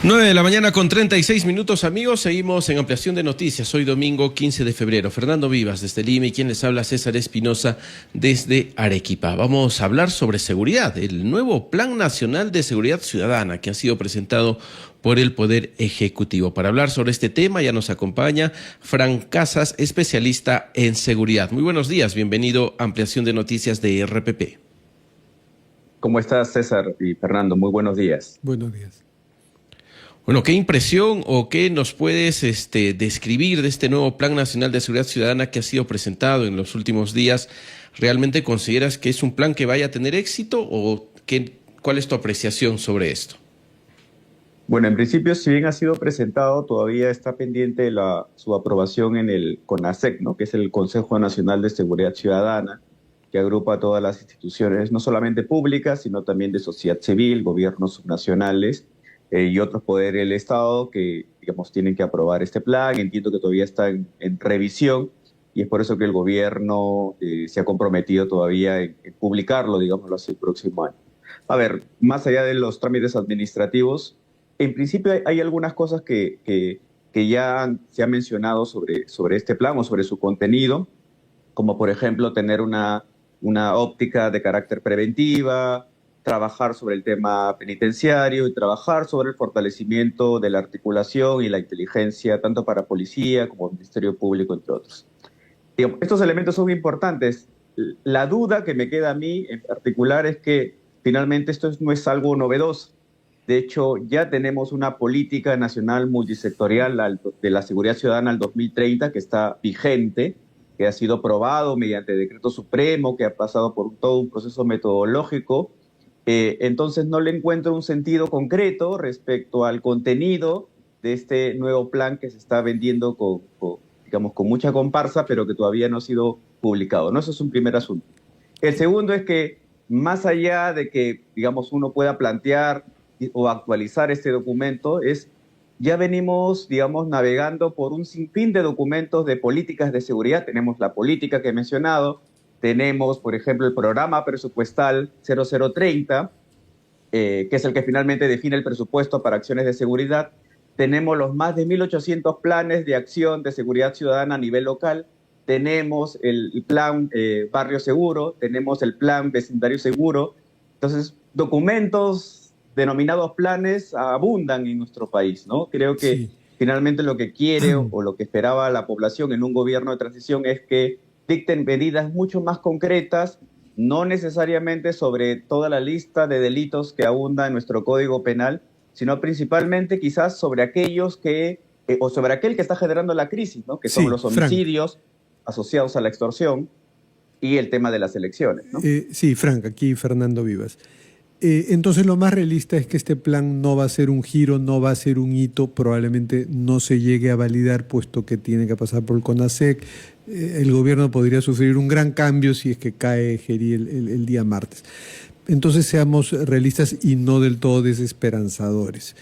9 de la mañana con 36 minutos, amigos. Seguimos en ampliación de noticias. Hoy domingo 15 de febrero. Fernando Vivas desde Lima y quien les habla César Espinosa desde Arequipa. Vamos a hablar sobre seguridad, el nuevo Plan Nacional de Seguridad Ciudadana que ha sido presentado por el Poder Ejecutivo. Para hablar sobre este tema ya nos acompaña Fran Casas, especialista en seguridad. Muy buenos días, bienvenido a ampliación de noticias de RPP. ¿Cómo estás, César y Fernando? Muy buenos días. Buenos días. Bueno, ¿qué impresión o qué nos puedes describir de este nuevo Plan Nacional de Seguridad Ciudadana que ha sido presentado en los últimos días? ¿Realmente consideras que es un plan que vaya a tener éxito o cuál es tu apreciación sobre esto? Bueno, en principio, si bien ha sido presentado, todavía está pendiente su aprobación en el CONASEC, ¿no? Que es el Consejo Nacional de Seguridad Ciudadana, que agrupa a todas las instituciones, no solamente públicas, sino también de sociedad civil, gobiernos subnacionales y otros poderes del Estado que, digamos, tienen que aprobar este plan. Entiendo que todavía está en revisión y es por eso que el gobierno se ha comprometido todavía en publicarlo, digámoslo así, el próximo año. A ver, más allá de los trámites administrativos, en principio hay algunas cosas que ya se han mencionado sobre este plan o sobre su contenido, como por ejemplo tener una óptica de carácter preventiva, trabajar sobre el tema penitenciario y trabajar sobre el fortalecimiento de la articulación y la inteligencia, tanto para policía como Ministerio Público, entre otros. Digamos, estos elementos son importantes. La duda que me queda a mí en particular es que finalmente esto no es algo novedoso. De hecho, ya tenemos una política nacional multisectorial de la seguridad ciudadana al 2030 que está vigente, que ha sido aprobado mediante decreto supremo, que ha pasado por todo un proceso metodológico. Entonces no le encuentro un sentido concreto respecto al contenido de este nuevo plan que se está vendiendo digamos, con mucha comparsa, pero que todavía no ha sido publicado, ¿no? Eso es un primer asunto. El segundo es que más allá de que, digamos, uno pueda plantear o actualizar este documento, ya venimos, digamos, navegando por un sinfín de documentos de políticas de seguridad. Tenemos la política que he mencionado, tenemos, por ejemplo, el programa presupuestal 0030, que es el que finalmente define el presupuesto para acciones de seguridad. Tenemos los más de 1.800 planes de acción de seguridad ciudadana a nivel local. Tenemos el plan Barrio Seguro, tenemos el plan Vecindario Seguro. Entonces, documentos denominados planes abundan en nuestro país, ¿no? Creo que sí. Finalmente lo que quiere o lo que esperaba la población en un gobierno de transición es que dicten medidas mucho más concretas, no necesariamente sobre toda la lista de delitos que abunda en nuestro Código Penal, sino principalmente quizás sobre aquellos o sobre aquel que está generando la crisis, ¿no? Que son los homicidios asociados a la extorsión y el tema de las elecciones, ¿no? Sí, Frank, aquí Fernando Vivas. Entonces lo más realista es que este plan no va a ser un giro, no va a ser un hito, probablemente no se llegue a validar puesto que tiene que pasar por el CONASEC. El gobierno podría sufrir un gran cambio si es que cae Gerí el día martes. Entonces seamos realistas y no del todo desesperanzadores.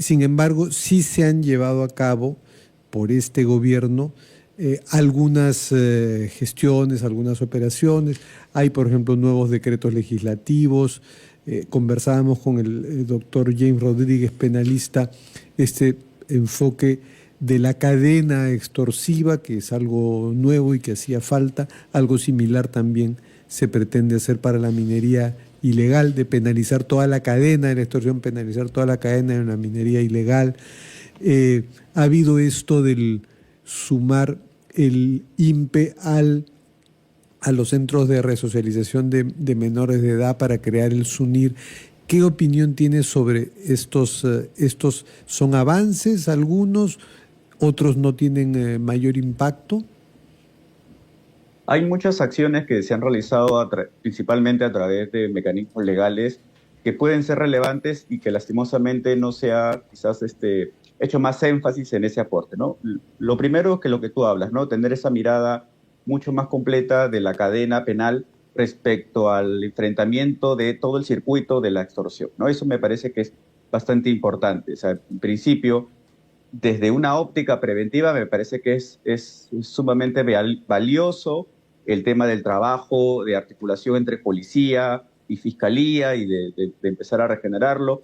Sin embargo, sí se han llevado a cabo por este gobierno algunas gestiones, algunas operaciones. Hay, por ejemplo, nuevos decretos legislativos. Conversábamos con el doctor James Rodríguez, penalista, este enfoque de la cadena extorsiva, que es algo nuevo y que hacía falta. Algo similar también se pretende hacer para la minería ilegal, de penalizar toda la cadena de la extorsión, penalizar toda la cadena de la minería ilegal. Ha habido esto del sumar el INPE a los centros de resocialización de menores de edad para crear el SUNIR. ¿Qué opinión tienes sobre estos? ¿Son avances algunos? ¿Otros no tienen mayor impacto? Hay muchas acciones que se han realizado principalmente a través de mecanismos legales que pueden ser relevantes y que lastimosamente no se ha quizás hecho más énfasis en ese aporte, ¿no? Lo primero es que lo que tú hablas, ¿no? Tener esa mirada mucho más completa de la cadena penal respecto al enfrentamiento de todo el circuito de la extorsión, ¿no? Eso me parece que es bastante importante. O sea, en principio, desde una óptica preventiva, me parece que es sumamente valioso el tema del trabajo, de articulación entre policía y fiscalía y de empezar a regenerarlo.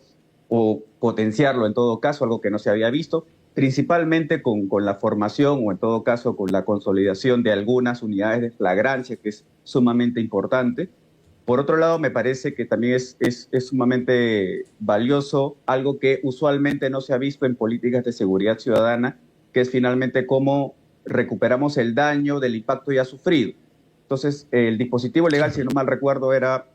o potenciarlo en todo caso, algo que no se había visto, principalmente con la formación o en todo caso con la consolidación de algunas unidades de flagrancia, que es sumamente importante. Por otro lado, me parece que también es sumamente valioso algo que usualmente no se ha visto en políticas de seguridad ciudadana, que es finalmente cómo recuperamos el daño del impacto ya sufrido. Entonces, el dispositivo legal, si no mal recuerdo, era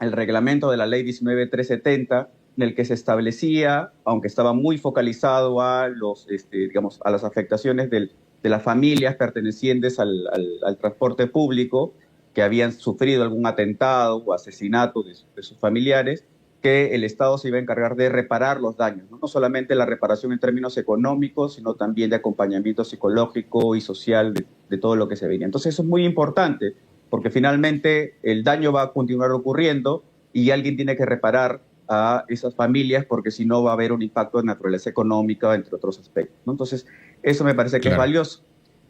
el reglamento de la ley 19.370, en el que se establecía, aunque estaba muy focalizado a a las afectaciones de las familias pertenecientes al transporte público, que habían sufrido algún atentado o asesinato de sus familiares, que el Estado se iba a encargar de reparar los daños, ¿no? No solamente la reparación en términos económicos, sino también de acompañamiento psicológico y social de todo lo que se venía. Entonces eso es muy importante, porque finalmente el daño va a continuar ocurriendo y alguien tiene que reparar a esas familias, porque si no va a haber un impacto de naturaleza económica, entre otros aspectos, ¿no? Entonces eso me parece que es valioso.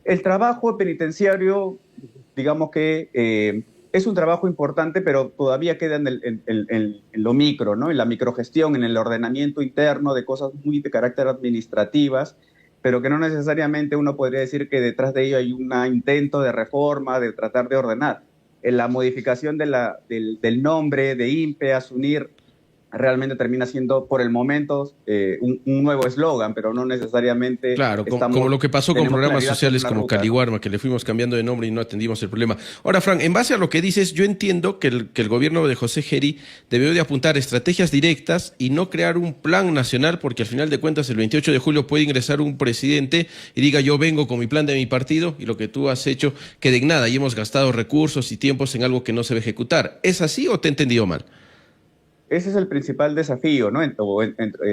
El trabajo penitenciario, digamos que es un trabajo importante, pero todavía queda en lo micro, ¿no? En la microgestión, en el ordenamiento interno de cosas muy de carácter administrativas, pero que no necesariamente uno podría decir que detrás de ello hay un intento de reforma, de tratar de ordenar. En la modificación del nombre de INPE a SUNIR realmente termina siendo por el momento un nuevo eslogan, pero no necesariamente... Claro, como lo que pasó con programas sociales como Caliwarma, que le fuimos cambiando de nombre y no atendimos el problema. Ahora, Fran, en base a lo que dices, yo entiendo que el gobierno de José Geri debió de apuntar estrategias directas y no crear un plan nacional, porque al final de cuentas el 28 de julio puede ingresar un presidente y diga yo vengo con mi plan de mi partido y lo que tú has hecho quede en nada y hemos gastado recursos y tiempos en algo que no se va a ejecutar. ¿Es así o te he entendido mal? Ese es el principal desafío, ¿no?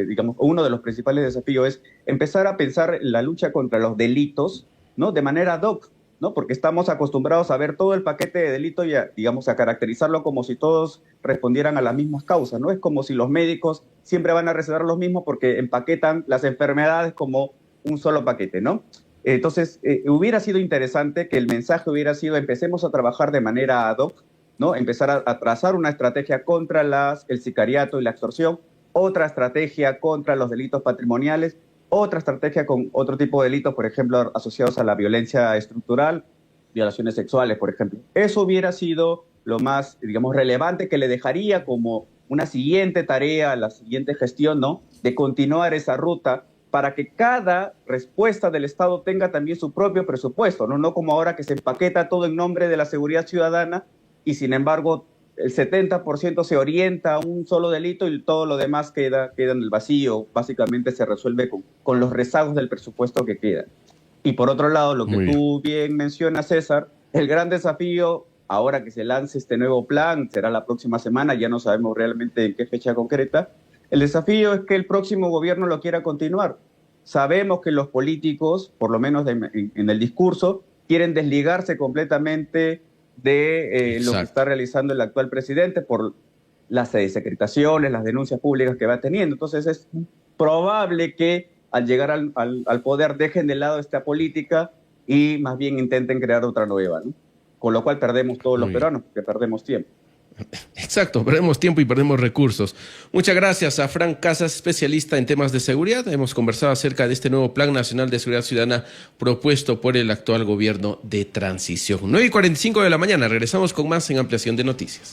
Digamos, uno de los principales desafíos es empezar a pensar la lucha contra los delitos, ¿no? De manera ad hoc, ¿no? Porque estamos acostumbrados a ver todo el paquete de delito y digamos, a caracterizarlo como si todos respondieran a las mismas causas, ¿no? Es como si los médicos siempre van a recetar los mismos porque empaquetan las enfermedades como un solo paquete, ¿no? Entonces, hubiera sido interesante que el mensaje hubiera sido empecemos a trabajar de manera ad hoc, ¿no? Empezar a trazar una estrategia contra el sicariato y la extorsión, otra estrategia contra los delitos patrimoniales, otra estrategia con otro tipo de delitos, por ejemplo, asociados a la violencia estructural, violaciones sexuales, por ejemplo. Eso hubiera sido lo más, digamos, relevante, que le dejaría como una siguiente tarea, la siguiente gestión, ¿no? De continuar esa ruta para que cada respuesta del Estado tenga también su propio presupuesto, ¿no? No como ahora que se empaqueta todo en nombre de la seguridad ciudadana y sin embargo el 70% se orienta a un solo delito y todo lo demás queda en el vacío. Básicamente se resuelve con los rezagos del presupuesto que quedan. Y por otro lado, lo que tú bien mencionas, César, el gran desafío, ahora que se lance este nuevo plan, será la próxima semana, ya no sabemos realmente en qué fecha concreta, el desafío es que el próximo gobierno lo quiera continuar. Sabemos que los políticos, por lo menos en el discurso, quieren desligarse completamente de lo que está realizando el actual presidente por las desacreditaciones, las denuncias públicas que va teniendo. Entonces es probable que al llegar al poder dejen de lado esta política y más bien intenten crear otra nueva, ¿no? Con lo cual perdemos todos los peruanos, porque perdemos tiempo. Exacto, perdemos tiempo y perdemos recursos. Muchas gracias a Fran Casas, especialista en temas de seguridad. Hemos conversado acerca de este nuevo Plan Nacional de Seguridad Ciudadana propuesto por el actual gobierno de transición. 9:45 de la mañana, regresamos con más en Ampliación de Noticias.